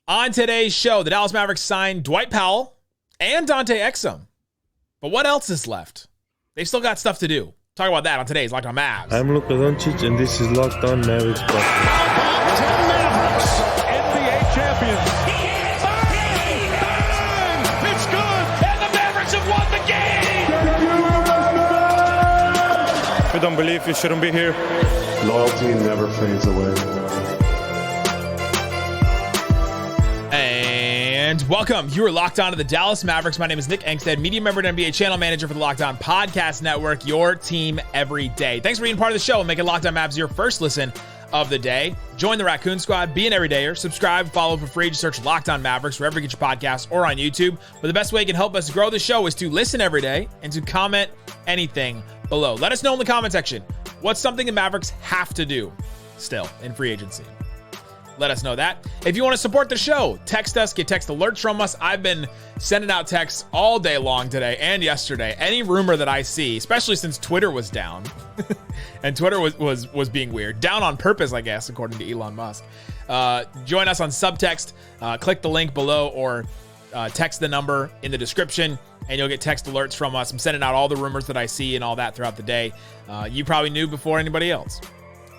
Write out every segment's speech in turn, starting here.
On today's show, the Dallas Mavericks signed Dwight Powell and Dante Exum. But what else is left? They've still got stuff to do. Talk about that on today's Locked On Mavs. I'm Luka Doncic, and this is Locked On Mavericks podcast. 10 Mavericks, NBA champions. Bang! It's good, and the Mavericks have won the game. If you don't believe, you shouldn't be here. Loyalty never fades away. And welcome. You are locked on to the Dallas Mavericks. My name is Nick Angstadt, media member and NBA channel manager for the Locked On Podcast Network, your team every day. Thanks for being part of the show and making Locked On Mavs your first listen of the day. Join the Raccoon Squad, be an everydayer, subscribe, follow for free. Just search Locked On Mavericks wherever you get your podcasts or on YouTube. But the best way you can help us grow the show is to listen every day and to comment anything below. Let us know in the comment section what's something the Mavericks have to do still in free agency. Let us know that. If you want to support the show, text us, get text alerts from us. I've been sending out texts all day long today and yesterday. Any rumor that I see, especially since Twitter was down, and Twitter was being weird, down on purpose, I guess, according to Elon Musk. Join us on subtext. Click the link below or text the number in the description, and you'll get text alerts from us. I'm sending out all the rumors that I see and all that throughout the day. You probably knew before anybody else.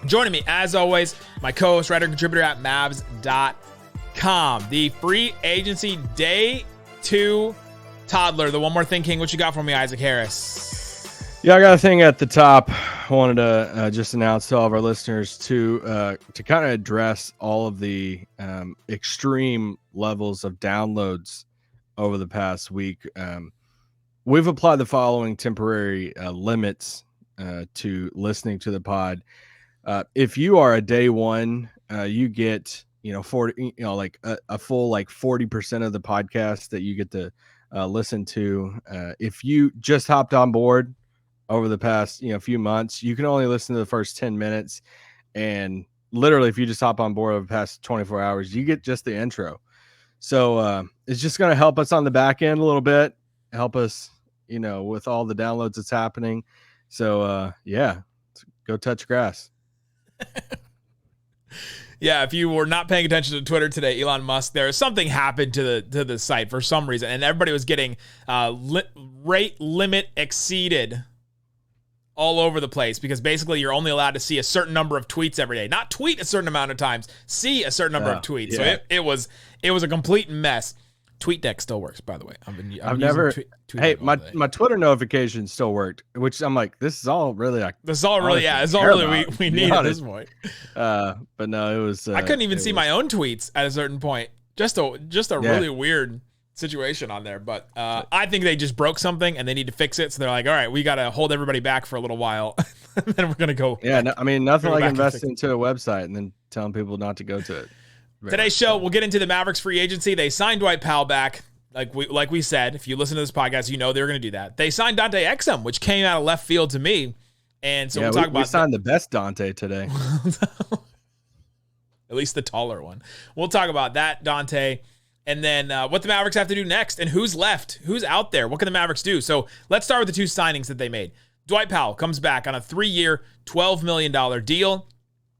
Joining me, as always, my co-host, writer, contributor at Mavs.com. The free agency day 2 toddler, the One More Thing King. What you got for me, Isaac Harris? Yeah, I got a thing at the top. I wanted to just announce to all of our listeners to kind of address all of the extreme levels of downloads over the past week. We've applied the following temporary limits to listening to the pod. If you are a day one, you get, 40, like a full, like 40% of the podcast that you get to listen to. If you just hopped on board over the past, few months, you can only listen to the first 10 minutes. And literally, if you just hop on board over the past 24 hours, you get just the intro. So it's just going to help us on the back end a little bit, help us, with all the downloads that's happening. So yeah, go touch grass. Yeah, if you were not paying attention to Twitter today, Elon Musk, something happened to the site for some reason, and everybody was getting rate limit exceeded all over the place, because basically you're only allowed to see a certain number of tweets every day, not tweet a certain amount of times, see a certain number of tweets. Yeah. So it was a complete mess. TweetDeck still works, by the way. I've never. Hey, my Twitter notification still worked, which I'm like, this is all really we need at this point. But no, it was. I couldn't even see my own tweets at a certain point. Just a really weird situation on there. But I think they just broke something and they need to fix it. So they're like, all right, we got to hold everybody back for a little while, and then we're gonna go. Yeah, nothing like investing into a website and then telling people not to go to it. Today's show, we'll get into the Mavericks free agency. They signed Dwight Powell back. Like we said, if you listen to this podcast, they were going to do that. They signed Dante Exum, which came out of left field to me. And so we'll talk about. We signed the best Dante today. At least the taller one. We'll talk about that, Dante. And then what the Mavericks have to do next and who's left, who's out there. What can the Mavericks do? So let's start with the 2 signings that they made. Dwight Powell comes back on a 3-year, $12 million deal.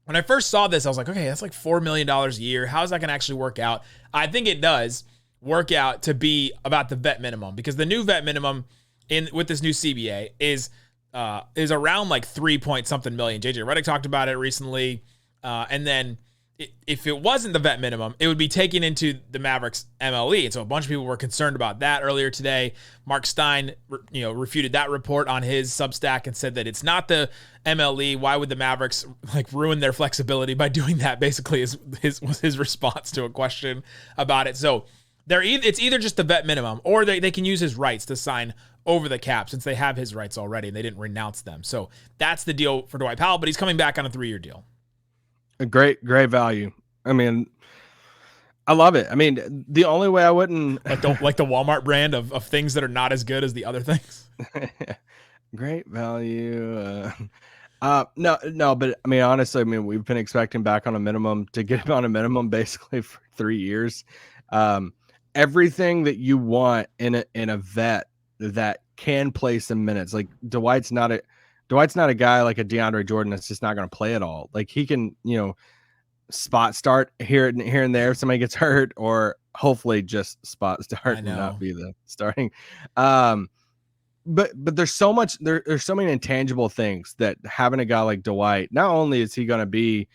When I first saw this, I was like, okay, that's like $4 million a year. How is that going to actually work out? I think it does work out to be about the vet minimum, because the new vet minimum with this new CBA is around like 3-point-something million. JJ Redick talked about it recently. And then if it wasn't the vet minimum, it would be taken into the Mavericks MLE. And so a bunch of people were concerned about that earlier today. Mark Stein, refuted that report on his Substack and said that it's not the MLE. Why would the Mavericks ruin their flexibility by doing that? Basically, was his response to a question about it. So it's either just the vet minimum, or they can use his rights to sign over the cap, since they have his rights already and they didn't renounce them. So that's the deal for Dwight Powell, but he's coming back on a 3-year deal. A great value. I mean, I love it. I mean, the only way I wouldn't like the Walmart brand of things that are not as good as the other things. Great value. No, but I mean, honestly, we've been expecting back on a minimum to get him on a minimum basically for 3 years. Everything that you want in a vet that can play some minutes. Like Dwight's not a guy like a DeAndre Jordan that's just not going to play at all. Like he can, spot start here and there if somebody gets hurt, or hopefully just spot start and not be the starting. But there's so much there's so many intangible things that having a guy like Dwight, not only is he going to be,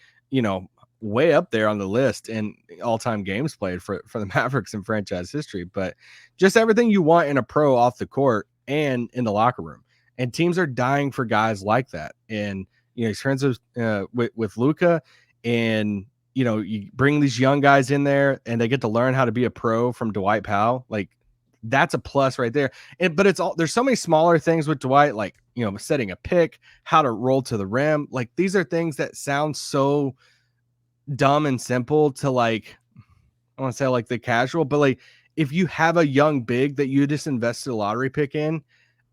way up there on the list in all-time games played for the Mavericks in franchise history, but just everything you want in a pro off the court and in the locker room. And teams are dying for guys like that. And he's friends with Luka, and you bring these young guys in there and they get to learn how to be a pro from Dwight Powell. Like, that's a plus right there. But there's so many smaller things with Dwight, like, setting a pick, how to roll to the rim. Like, these are things that sound so dumb and simple to, like, I want to say like the casual, but like, if you have a young big that you just invested a lottery pick in,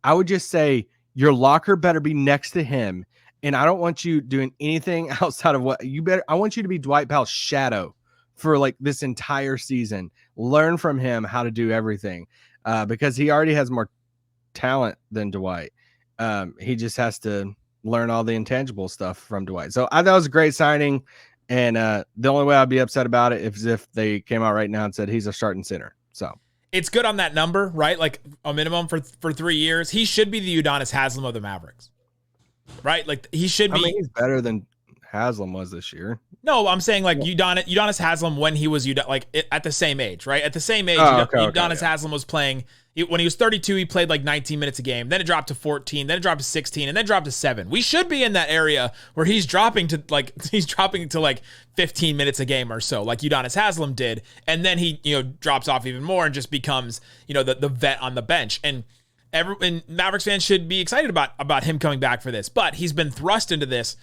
I would just say your locker better be next to him. And I don't want you doing anything outside of I want you to be Dwight Powell's shadow for like this entire season. Learn from him how to do everything, because he already has more talent than Dwight. He just has to learn all the intangible stuff from Dwight. So I thought it was a great signing. And the only way I'd be upset about it is if they came out right now and said he's a starting center. So it's good on that number, right? Like a minimum for 3 years. He should be the Udonis Haslem of the Mavericks, right? Like he should be. I mean, he's better than Haslem was this year. No, I'm saying like Udonis Haslem when he was at the same age, right? At the same age, Udonis Haslem was playing. When he was 32, he played like 19 minutes a game. Then it dropped to 14. Then it dropped to 16, and then dropped to 7. We should be in that area where he's dropping to like 15 minutes a game or so, like Udonis Haslem did, and then he drops off even more and just becomes the vet on the bench. And Mavericks fans should be excited about him coming back for this, but he's been thrust into this.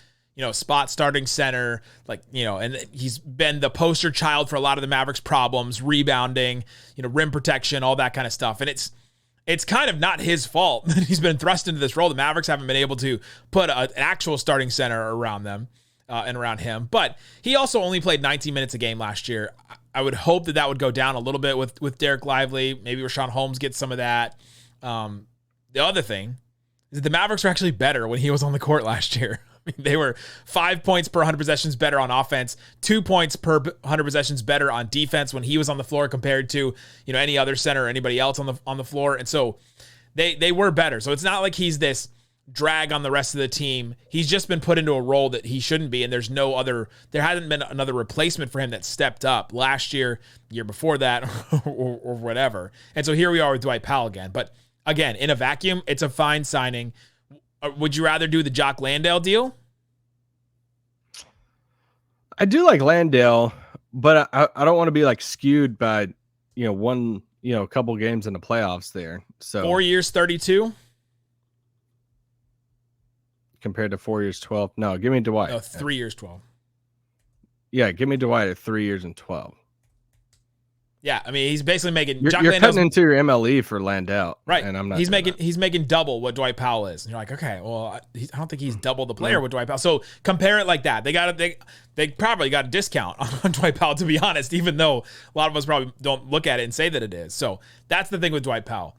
Spot starting center, and he's been the poster child for a lot of the Mavericks' problems, rebounding, rim protection, all that kind of stuff. And it's kind of not his fault that he's been thrust into this role. The Mavericks haven't been able to put an actual starting center around them and around him. But he also only played 19 minutes a game last year. I would hope that would go down a little bit with Derek Lively. Maybe Rashawn Holmes gets some of that. The other thing is that the Mavericks are actually better when he was on the court last year. They were 5 points per 100 possessions better on offense, 2 points per 100 possessions better on defense when he was on the floor compared to any other center or anybody else on the floor. And so they were better. So it's not like he's this drag on the rest of the team. He's just been put into a role that he shouldn't be, and there hasn't been another replacement for him that stepped up last year, year before that, or whatever. And so here we are with Dwight Powell again. But again, in a vacuum, it's a fine signing. Would you rather do the Jock Landale deal? I do like Landale, but I don't want to be like skewed by, one, couple games in the playoffs there. So 4 years, 32 compared to 4 years, 12. No, give me Dwight. No, 3 years, 12. Yeah. Give me Dwight at 3 years and 12. Yeah, I mean, he's basically making. You're cutting into your MLE for Landale, right? And I'm not. He's making double what Dwight Powell is. And you're like, okay, well, I don't think he's double the player with Dwight Powell. So compare it like that. They probably got a discount on Dwight Powell, to be honest, even though a lot of us probably don't look at it and say that it is. So that's the thing with Dwight Powell.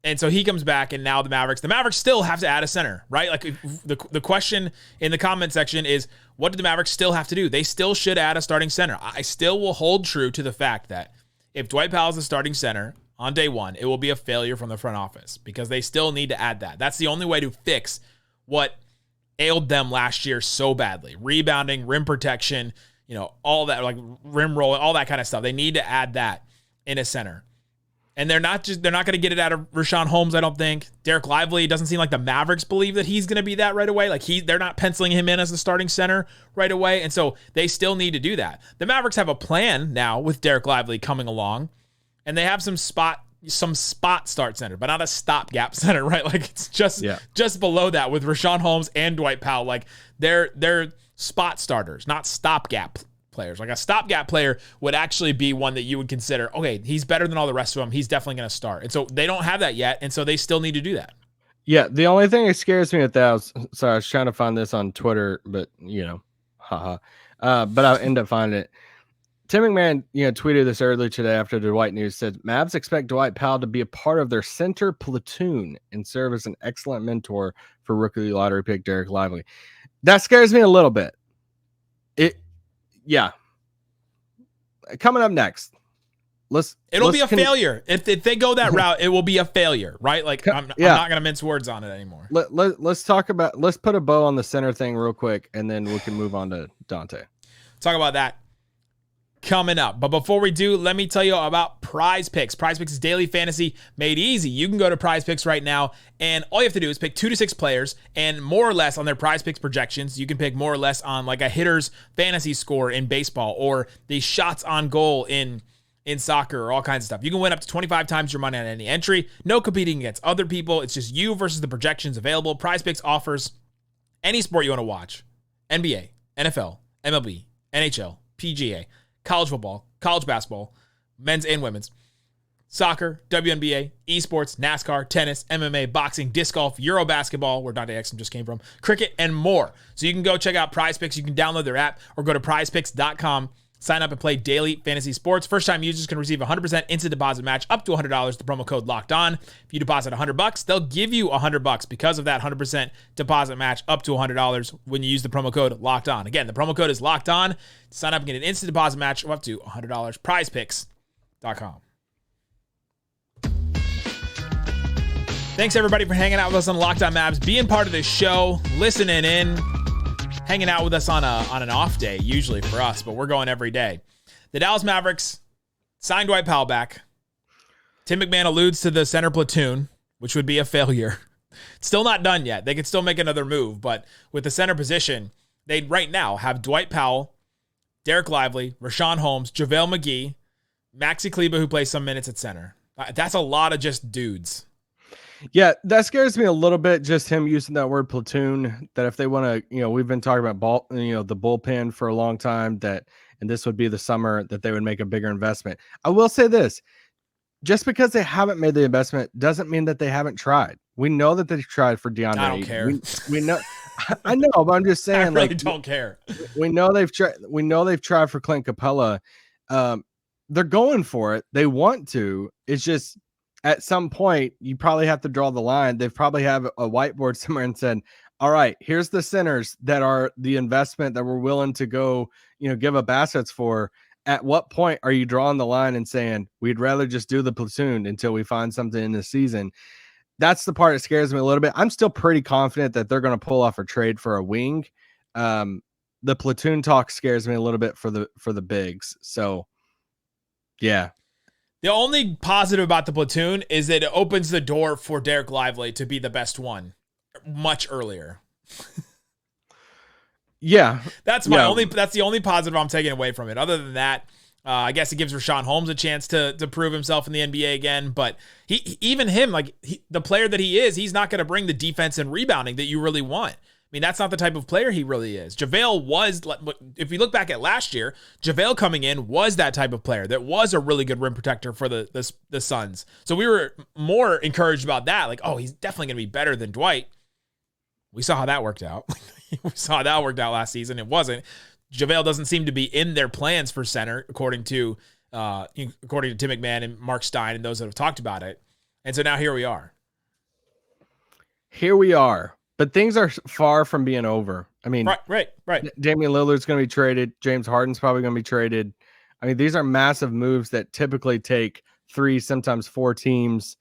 And so he comes back, and now the Mavericks still have to add a center, right? Like the question in the comment section is, what do the Mavericks still have to do? They still should add a starting center. I still will hold true to the fact that if Dwight Powell is the starting center on day one, it will be a failure from the front office because they still need to add that. That's the only way to fix what ailed them last year so badly. Rebounding, rim protection, all that, like rim rolling, all that kind of stuff. They need to add that in a center. And they're not going to get it out of Rashawn Holmes, I don't think. Derek Lively, doesn't seem like the Mavericks believe that he's going to be that right away. Like they're not penciling him in as the starting center right away. And so they still need to do that. The Mavericks have a plan now with Derek Lively coming along, and they have some spot start center, but not a stopgap center, right? Like it's just below that with Rashawn Holmes and Dwight Powell. Like they're spot starters, not stopgap players. Like a stopgap player would actually be one that you would consider, okay, he's better than all the rest of them. He's definitely going to start. And so they don't have that yet. And so they still need to do that. Yeah. The only thing that scares me at that, I was trying to find this on Twitter, but but I ended up finding it. Tim McMahon, tweeted this earlier today after the Dwight news, said Mavs expect Dwight Powell to be a part of their center platoon and serve as an excellent mentor for rookie lottery pick Derek Lively. That scares me a little bit. Yeah. Coming up next. It'll be a failure. If they go that route, it will be a failure, right? Like I'm not going to mince words on it anymore. Let's put a bow on the center thing real quick, and then we can move on to Dante. Talk about that coming up. But before we do, let me tell you about Prize Picks. Prize Picks is daily fantasy made easy. You can go to Prize Picks right now, and all you have to do is pick 2 to 6 players, and more or less on their Prize Picks projections. You can pick more or less on like a hitter's fantasy score in baseball, or the shots on goal in soccer, or all kinds of stuff. You can win up to 25 times your money on any entry. No competing against other people. It's just you versus the projections available. Prize Picks offers any sport you want to watch: NBA, NFL, MLB, NHL, PGA, college football, college basketball, men's and women's, soccer, WNBA, esports, NASCAR, tennis, MMA, boxing, disc golf, Euro basketball, where Dante Exum just came from, cricket, and more. So you can go check out Prize Picks. You can download their app or go to prizepicks.com. Sign up and play daily fantasy sports. First-time users can receive 100% instant deposit match up to $100. The promo code Locked On. If you deposit $100, they'll give you $100 because of that 100% deposit match up to $100 when you use the promo code Locked On. Again, the promo code is Locked On. Sign up and get an instant deposit match of up to $100. PrizePicks.com. Thanks everybody for hanging out with us on Locked On Mavs, being part of this show, listening in. Hanging out with us on an off day, usually for us, but we're going every day. The Dallas Mavericks signed Dwight Powell back. Tim McMahon alludes to the center platoon, which would be a failure. Still not done yet. They could still make another move, but with the center position, they right now have Dwight Powell, Derek Lively, Rashawn Holmes, JaVale McGee, Maxi Kleber, who plays some minutes at center. That's a lot of just dudes. Yeah, that scares me a little bit, just him using that word platoon, that if they want to, we've been talking about the bullpen for a long time, and this would be the summer that they would make a bigger investment. I will say this, just because they haven't made the investment doesn't mean that they haven't tried. We know that they've tried for DeAndre. I don't care. We know, I know, but I'm just saying, I really don't care. We know they've tried for Clint Capella. They're going for it. They want to. It's just, at some point, you probably have to draw the line. They probably have a whiteboard somewhere and said, all right, here's the centers that are the investment that we're willing to go, give up assets for. At what point are you drawing the line and saying, we'd rather just do the platoon until we find something in the season? That's the part that scares me a little bit. I'm still pretty confident that they're going to pull off a trade for a wing. The platoon talk scares me a little bit for the bigs. So, yeah. The only positive about the platoon is that it opens the door for Derek Lively to be the best one much earlier. Yeah. That's the only positive I'm taking away from it. Other than that, I guess it gives Rashawn Holmes a chance to prove himself in the NBA again. But the player that he is, he's not going to bring the defense and rebounding that you really want. I mean, that's not the type of player he really is. JaVale was, if you look back at last year, JaVale coming in was that type of player that was a really good rim protector for the Suns. So we were more encouraged about that. Like, oh, he's definitely going to be better than Dwight. We saw how that worked out. We saw how that worked out last season. It wasn't. JaVale doesn't seem to be in their plans for center, according to Tim McMahon and Mark Stein and those that have talked about it. And so now here we are. Here we are. But things are far from being over. I mean, right. Damian Lillard's going to be traded. James Harden's probably going to be traded. I mean, these are massive moves that typically take 3, sometimes 4 teams.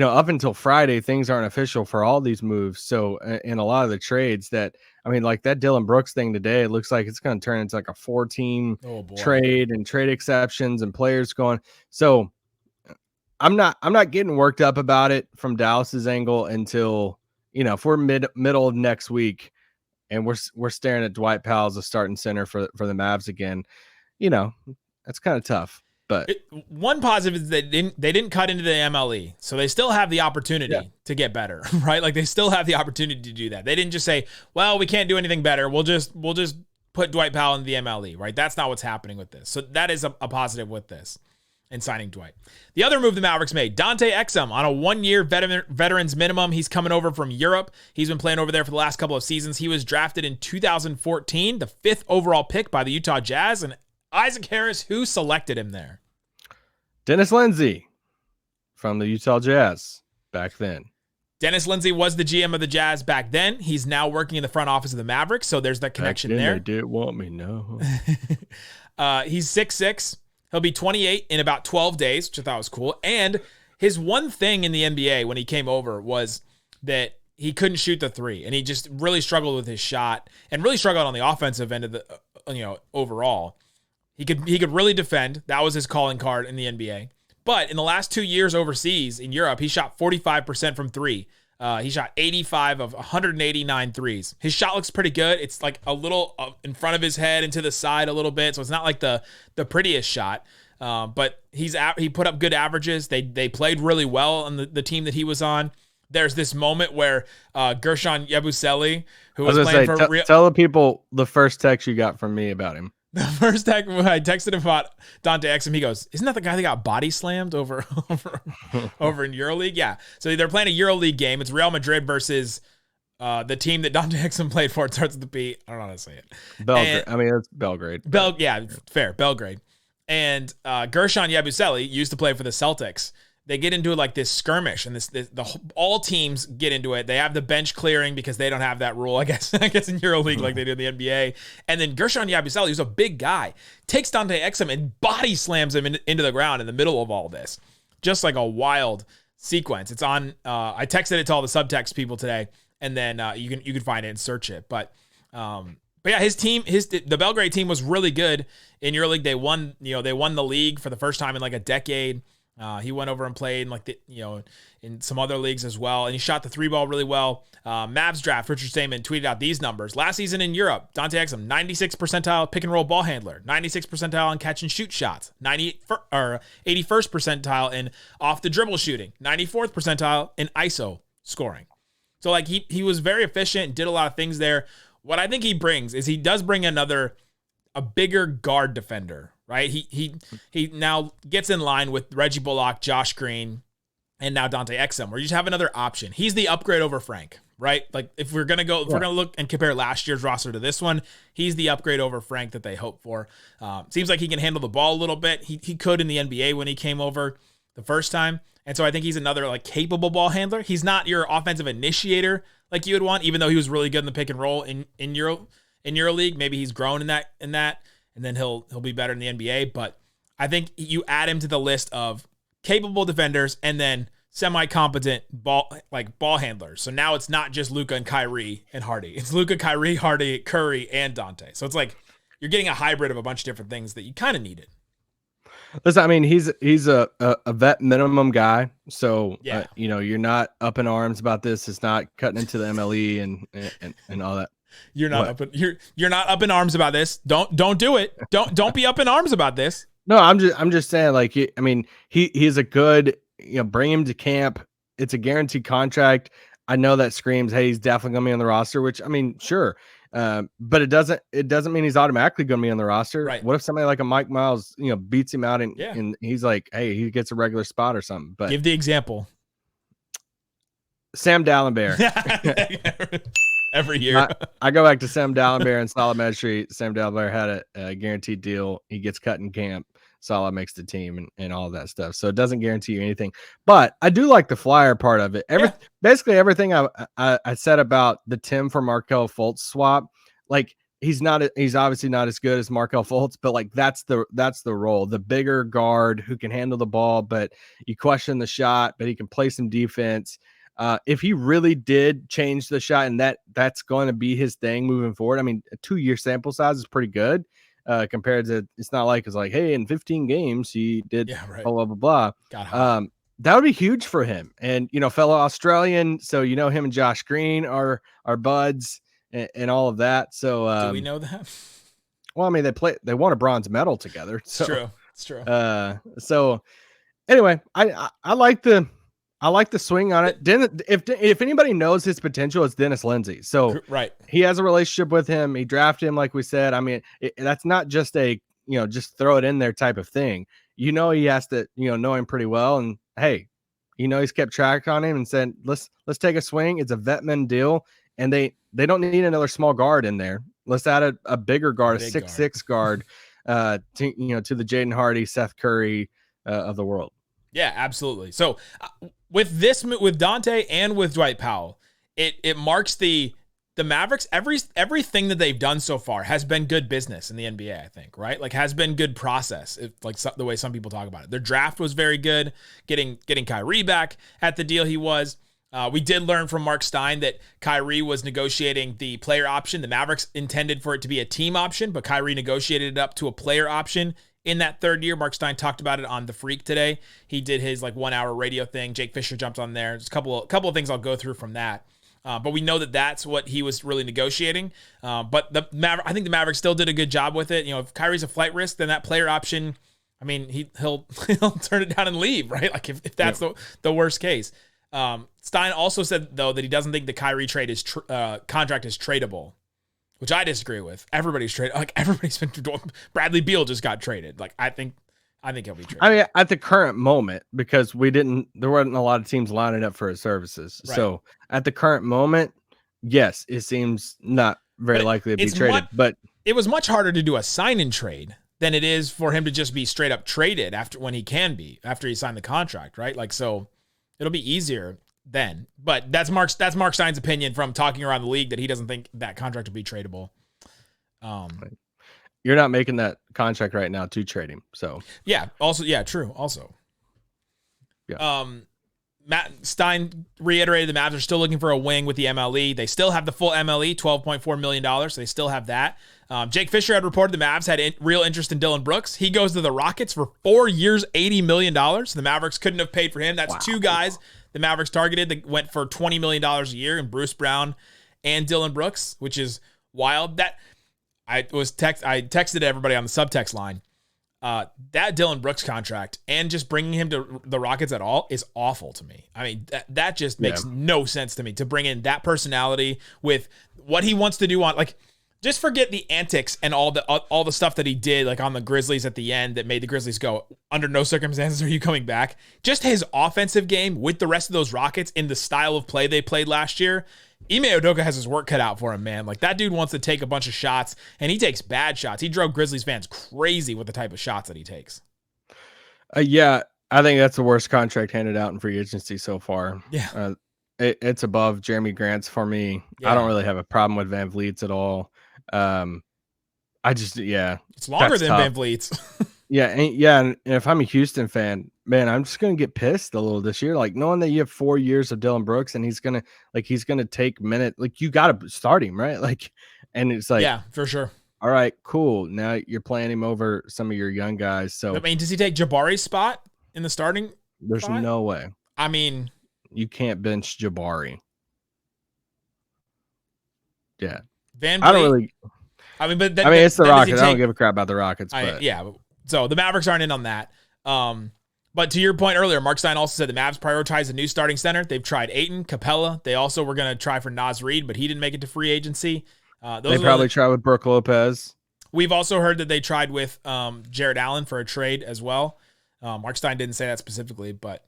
Up until Friday, things aren't official for all these moves. So, in a lot of the trades like that Dylan Brooks thing today, it looks like it's going to turn into like a 4-team trade and trade exceptions and players going. So, I'm not getting worked up about it from Dallas's angle until, if we're middle of next week and we're staring at Dwight Powell as a starting center for the Mavs again, that's kind of tough. But one positive is they didn't cut into the MLE, so they still have the opportunity to get better, right? Like they still have the opportunity to do that. They didn't just say, "Well, we can't do anything better. We'll just put Dwight Powell in the MLE," right? That's not what's happening with this. So that is a positive with this and signing Dwight. The other move the Mavericks made, Dante Exum on a 1-year veterans minimum. He's coming over from Europe. He's been playing over there for the last couple of seasons. He was drafted in 2014, the 5th overall pick by the Utah Jazz, and Isaac Harris, who selected him there? Dennis Lindsey from the Utah Jazz back then. Dennis Lindsey was the GM of the Jazz back then. He's now working in the front office of the Mavericks, so there's that connection there. They didn't want me, no. He's 6'6". He'll be 28 in about 12 days, which I thought was cool. And his one thing in the NBA when he came over was that he couldn't shoot the three, and he just really struggled with his shot and really struggled on the offensive end of the, overall. He could really defend. That was his calling card in the NBA. But in the last 2 years overseas in Europe, he shot 45% from three. He shot 85 of 189 threes. His shot looks pretty good. It's like a little in front of his head and to the side a little bit, so it's not like the prettiest shot. But he put up good averages. They played really well on the team that he was on. There's this moment where Gershon Yabusele, who was playing for Real... Tell the people the first text you got from me about him. The first text when I texted him about Dante Exum, he goes, "Isn't that the guy that got body slammed over in EuroLeague?" Yeah. So they're playing a EuroLeague game. It's Real Madrid versus the team that Dante Exum played for. It starts with the B. I don't know how to say it. Belgrade. It's Belgrade. Yeah, fair. Belgrade. And Gershon Yabusele used to play for the Celtics. They get into like this skirmish, and all teams get into it. They have the bench clearing because they don't have that rule, I guess in EuroLeague like they do in the NBA. And then Gershon Yabusele, who's a big guy, takes Dante Exum and body slams him into the ground in the middle of all this. Just like a wild sequence. It's on. I texted it to all the subtext people today, and then you can find it and search it. But yeah, his team, the Belgrade team was really good in EuroLeague. They won the league for the first time in like a decade. He went over and played in some other leagues as well, and he shot the three ball really well. Mavs draft, Richard Stayman tweeted out these numbers. Last season in Europe, Dante Exum, 96th percentile pick and roll ball handler, 96th percentile in catch and shoot shots, 81st percentile in off the dribble shooting, 94th percentile in ISO scoring. So like he was very efficient and did a lot of things there. What I think he brings is he does bring a bigger guard defender. Right, he now gets in line with Reggie Bullock, Josh Green, and now Dante Exum, where you just have another option. He's the upgrade over Frank, right? Like if we're gonna look and compare last year's roster to this one, he's the upgrade over Frank that they hope for. Seems like he can handle the ball a little bit. He could in the NBA when he came over the first time, and so I think he's another like capable ball handler. He's not your offensive initiator like you would want, even though he was really good in the pick and roll in EuroLeague. Maybe he's grown in that. And then he'll be better in the NBA. But I think you add him to the list of capable defenders and then semi-competent ball handlers. So now it's not just Luka and Kyrie and Hardy. It's Luka, Kyrie, Hardy, Curry, and Dante. So it's like you're getting a hybrid of a bunch of different things that you kind of needed. Listen, I mean, he's a vet minimum guy. So, yeah. You're not up in arms about this. It's not cutting into the MLE and all that. You're not you're not up in arms about this. Don't do it. Don't be up in arms about this. No, I'm just saying, like, he's a good, bring him to camp. It's a guaranteed contract. I know that screams, hey, he's definitely gonna be on the roster, which I mean, sure. But it doesn't mean he's automatically gonna be on the roster. Right. What if somebody like a Mike Miles, beats him out and he's like, hey, he gets a regular spot or something. But give the example. Sam Dallenberg. Every year. I go back to Sam Dallenberg and Salah Medjugorje. Sam Dallenberg had a guaranteed deal. He gets cut in camp. Salah makes the team and all that stuff. So it doesn't guarantee you anything. But I do like the flyer part of it. Basically everything I said about the Tim for Markelle Fultz swap, like he's obviously not as good as Markelle Fultz, but like that's the role. The bigger guard who can handle the ball, but you question the shot, but he can play some defense. If he really did change the shot and that's going to be his thing moving forward, I mean, a 2-year sample size is pretty good compared to, it's not like it's like, hey, in 15 games he did blah, blah, blah. That would be huge for him. And, fellow Australian. So, him and Josh Green are buds and all of that. So, do we know that? Well, I mean, they won a bronze medal together. So, it's true. So anyway, I like the swing on it. If anybody knows his potential, it's Dennis Lindsey. So he has a relationship with him. He drafted him, like we said. I mean, that's not just a just throw it in there type of thing. He has to know him pretty well. And hey, he's kept track on him and said, let's take a swing. It's a vetman deal, and they don't need another small guard in there. Let's add a bigger guard, a 6'6" guard, to the Jaden Hardy, Seth Curry of the world. Yeah, absolutely. So with Dante and with Dwight Powell, it marks the Mavericks. Everything that they've done so far has been good business in the NBA, I think, right? Like, has been good process, the way some people talk about it. Their draft was very good, getting Kyrie back at the deal he was. We did learn from Mark Stein that Kyrie was negotiating the player option. The Mavericks intended for it to be a team option, but Kyrie negotiated it up to a player option in that third year. Mark Stein talked about it on The Freak today. He did his 1 hour radio thing. Jake Fisher jumped on there. There's a couple of things I'll go through from that. But we know that that's what he was really negotiating. But I think the Mavericks still did a good job with it. If Kyrie's a flight risk, then that player option, I mean, he'll turn it down and leave, right? Like if that's the worst case. Stein also said though that he doesn't think the Kyrie trade contract is tradable, which I disagree with. Everybody's traded. Like everybody's been. Bradley Beal just got traded. Like I think he'll be traded. I mean, at the current moment, because there wasn't a lot of teams lining up for his services. Right. So at the current moment, yes, it seems not very likely to be traded. But it was much harder to do a sign and trade than it is for him to just be straight up traded after he signed the contract, right? Like, so it'll be easier then. But that's Mark Stein's opinion from talking around the league, that he doesn't think that contract will be tradable. You're not making that contract right now to trade him. So yeah. Also, yeah, true. Also, yeah. Matt Stein reiterated the Mavs are still looking for a wing with the MLE. They still have the full MLE, $12.4 million. So they still have that. Jake Fisher had reported the Mavs had real interest in Dillon Brooks. He goes to the Rockets for 4 years, $80 million. The Mavericks couldn't have paid for him. That's two guys the Mavericks targeted that went for $20 million a year, and Bruce Brown and Dillon Brooks, which is wild. That I texted everybody on the subtext line. That Dillon Brooks contract and just bringing him to the Rockets at all is awful to me. I mean, that just makes no sense to me, to bring in that personality with what he wants to do on, like, just forget the antics and all the stuff that he did, like on the Grizzlies at the end that made the Grizzlies go, under no circumstances are you coming back. Just his offensive game with the rest of those Rockets in the style of play they played last year. Ime Udoka has his work cut out for him, man. Like, that dude wants to take a bunch of shots, and he takes bad shots. He drove Grizzlies fans crazy with the type of shots that he takes. Yeah, I think that's the worst contract handed out in free agency so far. Yeah. It's above Jeremy Grant's for me. Yeah. I don't really have a problem with Van Vliet's at all. It's longer than tough. Van Vliet's. And if I'm a Houston fan, man, I'm just gonna get pissed a little this year. Like, knowing that you have 4 years of Dillon Brooks and he's gonna take minute. Like, you gotta start him, right? Like, and it's like, yeah, for sure. All right, cool. Now you're playing him over some of your young guys. So I mean, does he take Jabari's spot in the starting? There's spot? No way. I mean, you can't bench Jabari. Yeah, Van Vliet, I don't really. I mean, but it's the Rockets. I don't give a crap about the Rockets. So the Mavericks aren't in on that. But to your point earlier, Mark Stein also said the Mavs prioritize a new starting center. They've tried Ayton, Capella. They also were going to try for Naz Reid, but he didn't make it to free agency. They probably tried with Brook Lopez. We've also heard that they tried with Jared Allen for a trade as well. Mark Stein didn't say that specifically, but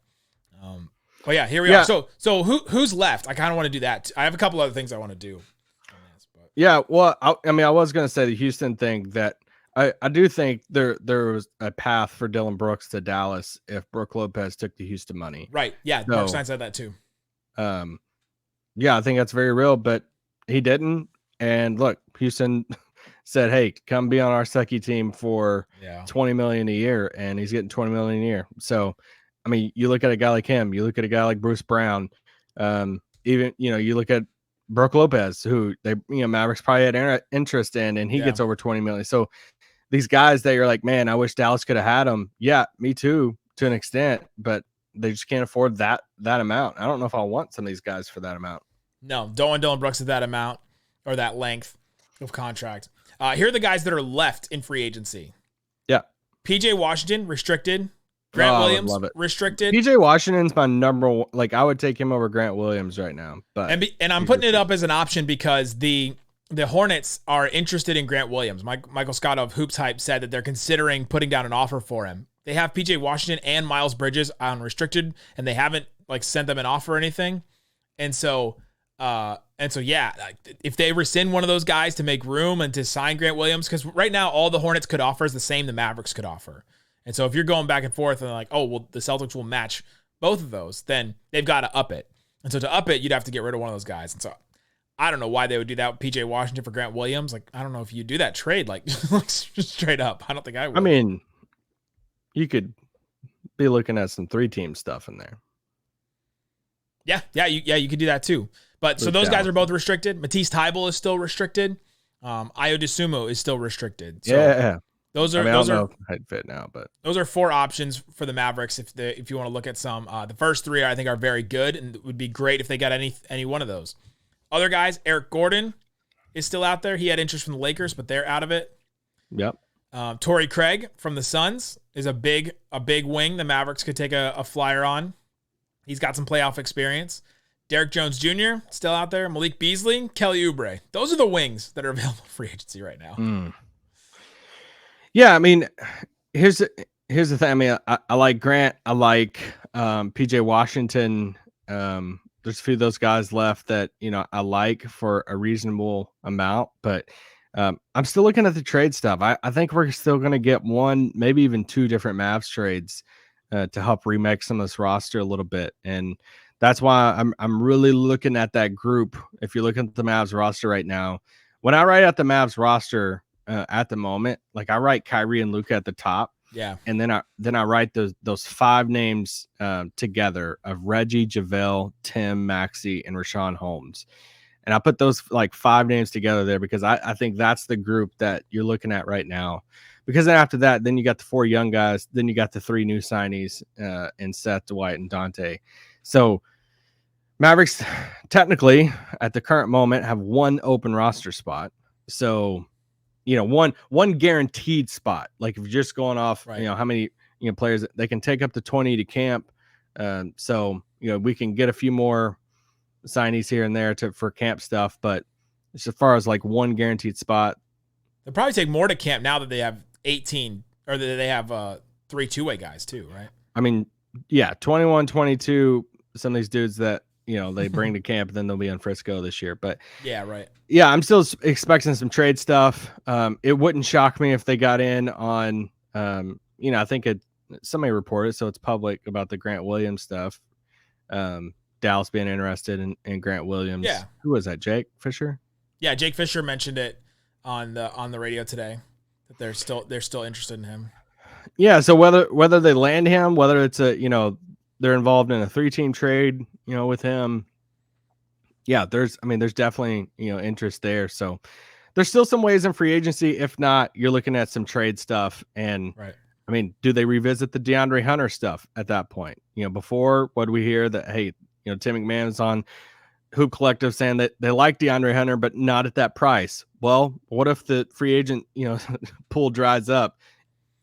yeah, here we are. So who's left? I kind of want to do that. I have a couple other things I want to do. Yeah, well, I was going to say the Houston thing, that I do think there was a path for Dillon Brooks to Dallas if Brook Lopez took the Houston money. Right. Yeah, Mark Stein said that too. Yeah, I think that's very real, but he didn't. And look, Houston said, "Hey, come be on our Sucky team for $20 million a year," and he's getting $20 million a year. So, I mean, you look at a guy like him, you look at a guy like Bruce Brown, even you look at Brook Lopez, who Mavericks probably had interest in, and he gets over $20 million. So these guys that you're like, man, I wish Dallas could have had them. Yeah, me too, to an extent, but they just can't afford that amount. I don't know if I want some of these guys for that amount. No, don't want Dillon Brooks at that amount or that length of contract. Here are the guys that are left in free agency. Yeah. PJ Washington, restricted. Grant Williams, restricted. PJ Washington's my number one. Like, I would take him over Grant Williams right now. But and I'm putting it up as an option because the Hornets are interested in Grant Williams. Michael Scott of Hoops Hype said that they're considering putting down an offer for him. They have PJ Washington and Miles Bridges on restricted, and they haven't sent them an offer or anything. And so yeah, if they rescind one of those guys to make room and to sign Grant Williams, because right now all the Hornets could offer is the same the Mavericks could offer. And so if you're going back and forth and like, oh, well, the Celtics will match both of those, then they've got to up it. And so to up it, you'd have to get rid of one of those guys. And so I don't know why they would do that with PJ Washington for Grant Williams. Like, I don't know if you do that trade, like just straight up. I don't think I would. I mean, you could be looking at some 3-team stuff in there. Yeah, you could do that too. But so those guys are both restricted. Matisse Thybulle is still restricted. Ayo DeSumo is still restricted. So yeah. Those are I don't know if I'd fit now, but those are 4 options for the Mavericks if you want to look at some. The first 3 I think are very good, and it would be great if they got any one of those. Other guys, Eric Gordon is still out there. He had interest from the Lakers, but they're out of it. Yep. Torrey Craig from the Suns is a big wing the Mavericks could take a flyer on. He's got some playoff experience. Derrick Jones Jr. still out there. Malik Beasley, Kelly Oubre. Those are the wings that are available for free agency right now. Yeah, I mean, here's the thing. I mean, I like Grant. I like PJ Washington. There's a few of those guys left that, I like for a reasonable amount, but I'm still looking at the trade stuff. I think we're still going to get 1, maybe even 2 different Mavs trades to help remix some of this roster a little bit. And that's why I'm really looking at that group. If you're looking at the Mavs roster right now, when I write out the Mavs roster at the moment, like I write Kyrie and Luka at the top. Yeah. And then I write those 5 names together of Reggie, JaVale, Tim, Maxey, and Rashawn Holmes. And I put those like 5 names together there because I think that's the group that you're looking at right now. Because then after that, then you got the 4 young guys, then you got the 3 new signees in Seth, Dwight, and Dante. So Mavericks technically at the current moment have 1 open roster spot. So, one guaranteed spot. Like if you're just going off, right, how many players they can take up to 20 to camp. So we can get a few more signees here and there for camp stuff, but as far as like 1 guaranteed spot, they'll probably take more to camp now that they have 18 or that they have 3 two-way guys too, right? I mean, yeah, 21, 22, some of these dudes that they bring to camp, then they'll be in Frisco this year. But yeah, right. Yeah, I'm still expecting some trade stuff. It wouldn't shock me if they got in on, I think somebody reported, so it's public about the Grant Williams stuff. Dallas being interested in Grant Williams. Yeah. Who was that? Jake Fisher? Yeah, Jake Fisher mentioned it on the radio today that they're still interested in him. Yeah, so whether they land him, whether it's they're involved in a 3-team trade, with him. Yeah, there's definitely, interest there. So there's still some ways in free agency. If not, you're looking at some trade stuff. And right. I mean, do they revisit the DeAndre Hunter stuff at that point? Before what we hear that, hey, Tim McMahon's on Hoop Collective saying that they like DeAndre Hunter, but not at that price. Well, what if the free agent, pool dries up?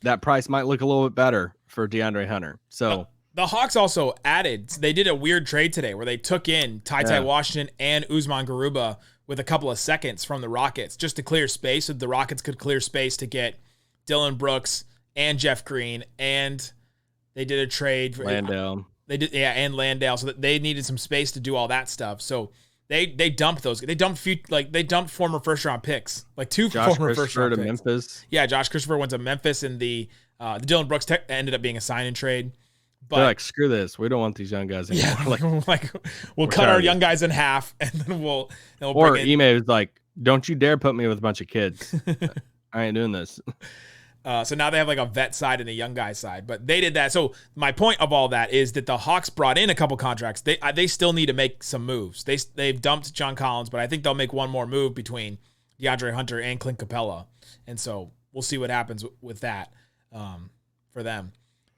That price might look a little bit better for DeAndre Hunter. So the Hawks also they did a weird trade today where they took in Ty Washington and Usman Garuba with a couple of seconds from the Rockets just to clear space, so the Rockets could clear space to get Dylan Brooks and Jeff Green, and they did a trade for Landale. And Landale, so that they needed some space to do all that stuff. So they dumped those. They dumped former first round picks, like 2 former first round picks. Memphis. Yeah, Josh Christopher went to Memphis, and the Dylan Brooks ended up being a sign and trade. But they're like, screw this. We don't want these young guys anymore. Yeah, like we'll cut our young guys in half, and then we'll or Ime was like, don't you dare put me with a bunch of kids. I ain't doing this. So now they have like a vet side and a young guy side, but they did that. So my point of all that is that the Hawks brought in a couple contracts. They still need to make some moves. They've dumped John Collins, but I think they'll make one more move between DeAndre Hunter and Clint Capella, and so we'll see what happens with that for them.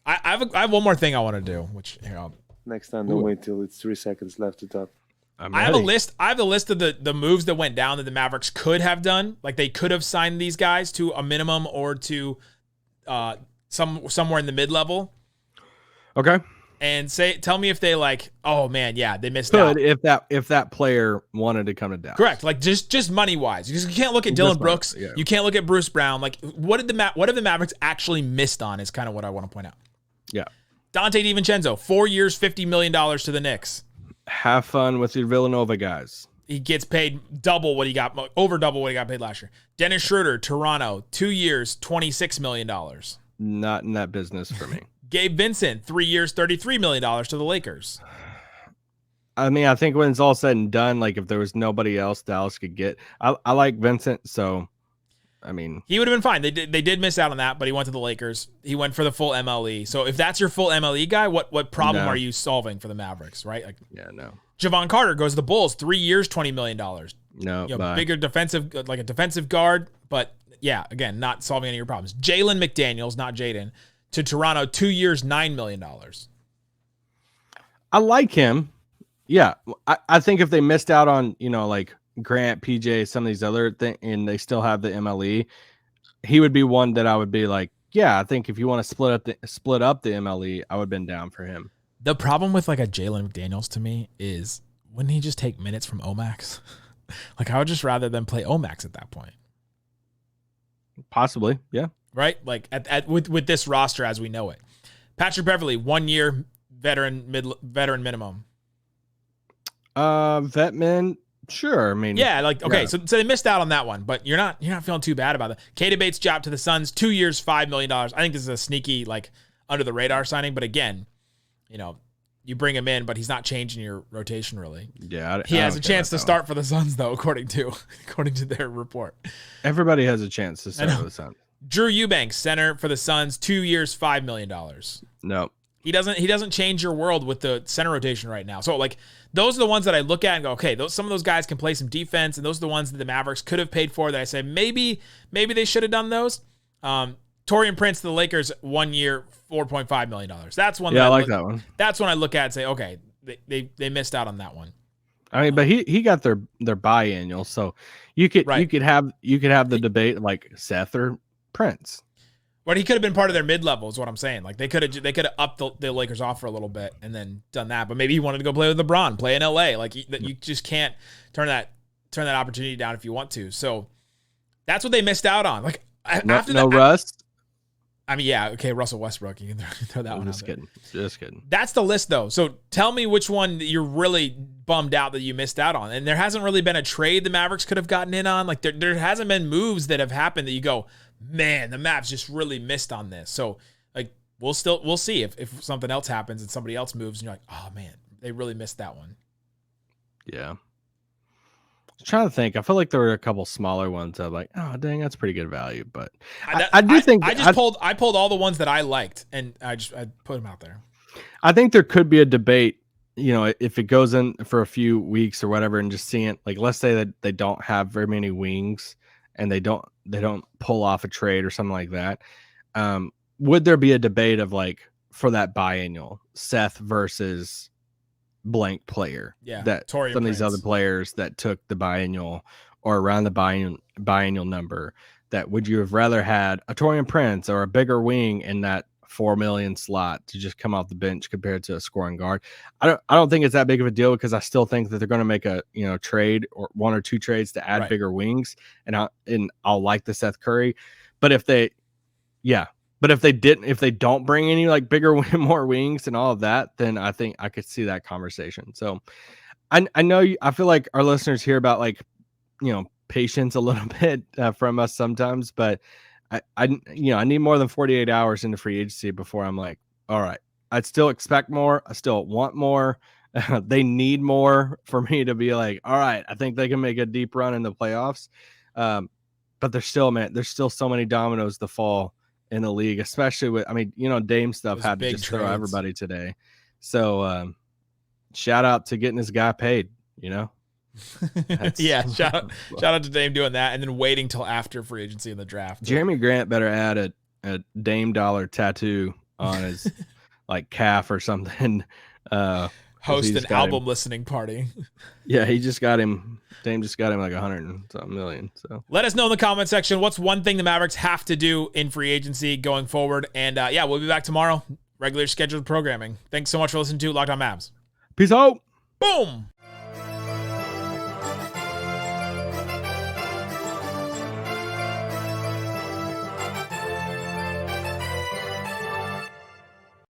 I have one more thing I want to do, which next time don't wait till it's 3 seconds left to talk. I have a list. I have a list of the moves that went down that the Mavericks could have done. Like they could have signed these guys to a minimum or to somewhere in the mid level. Okay. And tell me if they oh man, yeah, they missed out. If that player wanted to come to Dallas. Correct. Like just money wise. Because you can't look at Dylan Brooks. Yeah. You can't look at Bruce Brown. Like what have the Mavericks actually missed on is kind of what I want to point out. Yeah. Dante DiVincenzo, 4 years, $50 million to the Knicks. Have fun with your Villanova guys. He gets paid over double what he got paid last year. Dennis Schroeder, Toronto, 2 years, $26 million. Not in that business for me. Gabe Vincent, 3 years, $33 million to the Lakers. I mean, I think when it's all said and done, like if there was nobody else Dallas could get, I like Vincent. So, I mean, he would have been fine. They did miss out on that, but he went to the Lakers. He went for the full MLE. So if that's your full MLE guy, what problem are you solving for the Mavericks, right? Like, yeah, no. Javon Carter goes to the Bulls, 3 years, $20 million. No, bigger defensive, like a defensive guard, but yeah, again, not solving any of your problems. Jalen McDaniels, not Jaden, to Toronto, 2 years, $9 million. I like him. Yeah, I think if they missed out on, like Grant, PJ, some of these other things, and they still have the MLE, he would be one that I would be like, yeah, I think if you want to split up the MLE, I would have been down for him. The problem with like a Jalen McDaniels to me is, wouldn't he just take minutes from Omax? Like, I would just rather than play Omax at that point. Possibly, yeah. Right? Like with this roster as we know it. Patrick Beverley, 1 year veteran minimum. Vetman, sure. I mean, yeah, like okay, yeah. So they missed out on that one, but you're not feeling too bad about it. Keita Bates job to the Suns, 2 years, $5 million. I think this is a sneaky, like, under the radar signing, but again, you bring him in, but he's not changing your rotation really. Yeah, he has a chance to start for the Suns though, according to their report. Everybody has a chance to start for the Suns. Drew Eubanks, center for the Suns, 2 years, $5 million. No. He doesn't change your world with the center rotation right now. So like those are the ones that I look at and go, okay, some of those guys can play some defense, and those are the ones that the Mavericks could have paid for that I say maybe they should have done those. Taurean Prince to the Lakers, 1 year, $4.5 million. That's one. Yeah, I like that one. That's when I look at and say, okay, they missed out on that one. I mean, but he got their biannual, so you could have the debate like Seth or Prince. But he could have been part of their mid-level is what I'm saying. Like they could have upped the Lakers offer a little bit and then done that. But maybe he wanted to go play with LeBron, play in LA. Like you just can't turn that opportunity down if you want to. So that's what they missed out on. Like after that, Russ. I mean, yeah, okay, Russell Westbrook. You can throw that one. Just kidding. That's the list though. So tell me which one you're really bummed out that you missed out on. And there hasn't really been a trade the Mavericks could have gotten in on. Like there hasn't been moves that have happened that you go, man, the Mavs just really missed on this. So like we'll see if something else happens and somebody else moves and you're like, oh man, they really missed that one. Yeah. I was trying to think. I feel like there were a couple smaller ones that I'm like, oh dang, that's pretty good value. But I pulled all the ones that I liked and I put them out there. I think there could be a debate, if it goes in for a few weeks or whatever, and just seeing it, like let's say that they don't have very many wings and they don't pull off a trade or something like that. Would there be a debate of like for that biannual Seth versus blank player? Yeah, that Taurean some of these Prince. other players that took the biannual or around the biannual number, that would you have rather had a Taurean Prince or a bigger wing in that $4 million slot to just come off the bench compared to a scoring guard? I don't think it's that big of a deal because I still think that they're going to make a trade or one or two trades to add bigger wings, and I'll like the Seth Curry. But if they don't bring any like bigger, more wings and all of that, then I think I could see that conversation. So I know I feel like our listeners hear about like, patience a little bit from us sometimes, but I need more than 48 hours into free agency before I'm like, all right, I'd still expect more. I still want more. They need more for me to be like, all right, I think they can make a deep run in the playoffs. But there's still so many dominoes to fall in the league, especially with, Dame stuff had to just throw everybody today. So shout out to getting this guy paid, Yeah, shout out to Dame doing that and then waiting till after free agency in the draft. Jeremy Grant better add a Dame dollar tattoo on his like calf or something. Host an album listening party. Yeah, Dame just got him like 100 and something million. So let us know in the comment section what's one thing the Mavericks have to do in free agency going forward. And we'll be back tomorrow. Regular scheduled programming. Thanks so much for listening to Locked On Mavs. Peace out. Boom.